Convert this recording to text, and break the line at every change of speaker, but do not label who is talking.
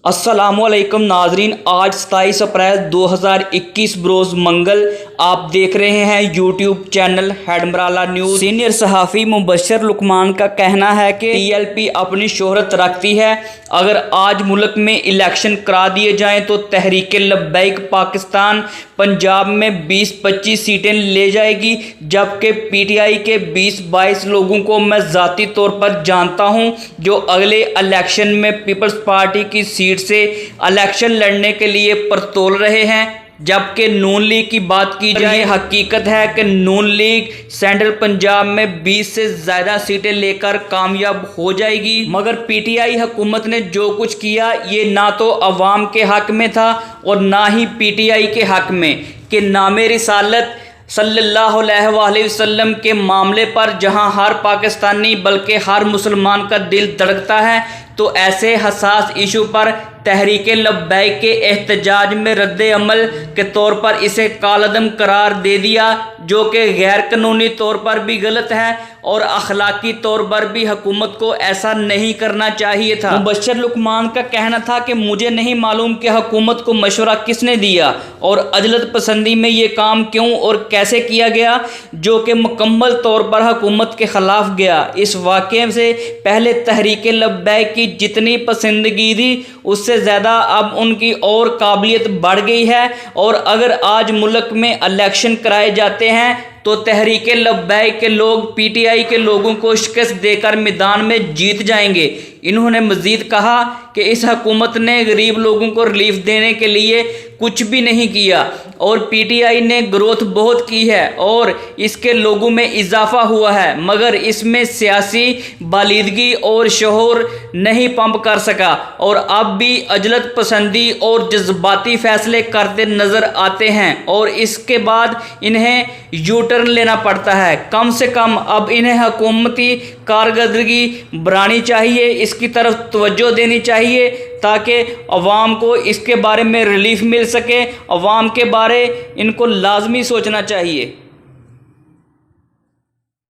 अस्सलामुअलैकुम नाजरीन, आज 27 अप्रैल 2021 बरोज़ मंगल आप देख रहे हैं YouTube channel Headmarala news. Senior सहाफ़ी मुबशर लुकमान का कहना है कि टीएलपी अपनी शोहरत रखती है। अगर आज मुल्क में इलेक्शन करा दिए जाएं तो तहरीक लब्बैक पाकिस्तान पंजाब में 20-25 सीटें ले जाएगी, जबकि पीटीआई के 20-22 लोगों को मैं ज़ाती तौर पर जानता हूं जो अगले इलेक्शन में पीपल्स पार्टी की सीट से इलेक्शन लड़ने के लिए परतोल रहे हैं। जबकि नून लीग की बात की जाए, हकीकत है कि नून लीग सेंट्रल पंजाब में 20 से ज़्यादा सीटें लेकर कामयाब हो जाएगी। मगर पीटीआई हुकूमत ने जो कुछ किया ये ना तो अवाम के हक़ में था और ना ही पीटीआई के हक़ में, कि नामे रिसालत सल्लल्लाहु अलैहि वसल्लम के मामले पर जहां हर पाकिस्तानी बल्कि हर मुसलमान का दिल धड़कता है, तो ऐसे हसास इशू पर तहरीक लब्बैक के एहतजाज में रद्द अमल के तौर पर इसे कालअदम करार दे दिया, जो कि गैर कानूनी तौर पर भी गलत है और अखलाकी तौर पर भी हुकूमत को ऐसा नहीं करना चाहिए था। मुबशर लुकमान का कहना था कि मुझे नहीं मालूम कि हुकूमत को मशवरा किसने दिया और अजलत पसंदी में ये काम क्यों और कैसे किया गया, जो कि मुकम्मल तौर पर हुकूमत के ख़िलाफ़ गया। इस वाक़े से पहले तहरीक लब्बैक की जितनी पसंदगी थी उससे ज़्यादा अब उनकी और काबिलियत बढ़ गई है, और अगर आज मुल्क में इलेक्शन कराए जाते हैं तो तहरीक लब्बैक के लोग पीटीआई के लोगों को शिकस्त देकर मैदान में जीत जाएंगे। इन्होंने मज़ीद कहा कि इस हुकूमत ने गरीब लोगों को रिलीफ देने के लिए कुछ भी नहीं किया और पीटीआई ने ग्रोथ बहुत की है और इसके लोगों में इजाफा हुआ है, मगर इसमें सियासी बालिदगी और शोहर नहीं पंप कर सका और अब भी अजलत पसंदी और जज्बाती फैसले करते नज़र आते हैं और इसके बाद इन्हें यू टर्न लेना पड़ता है। कम से कम अब इन्हें हुकूमती कारकर्दगी बढ़ानी चाहिए, इसकी तरफ तवज्जो देनी चाहिए ताकि अवाम को इसके बारे में रिलीफ मिल सके। अवाम के बारे इनको लाजमी सोचना चाहिए।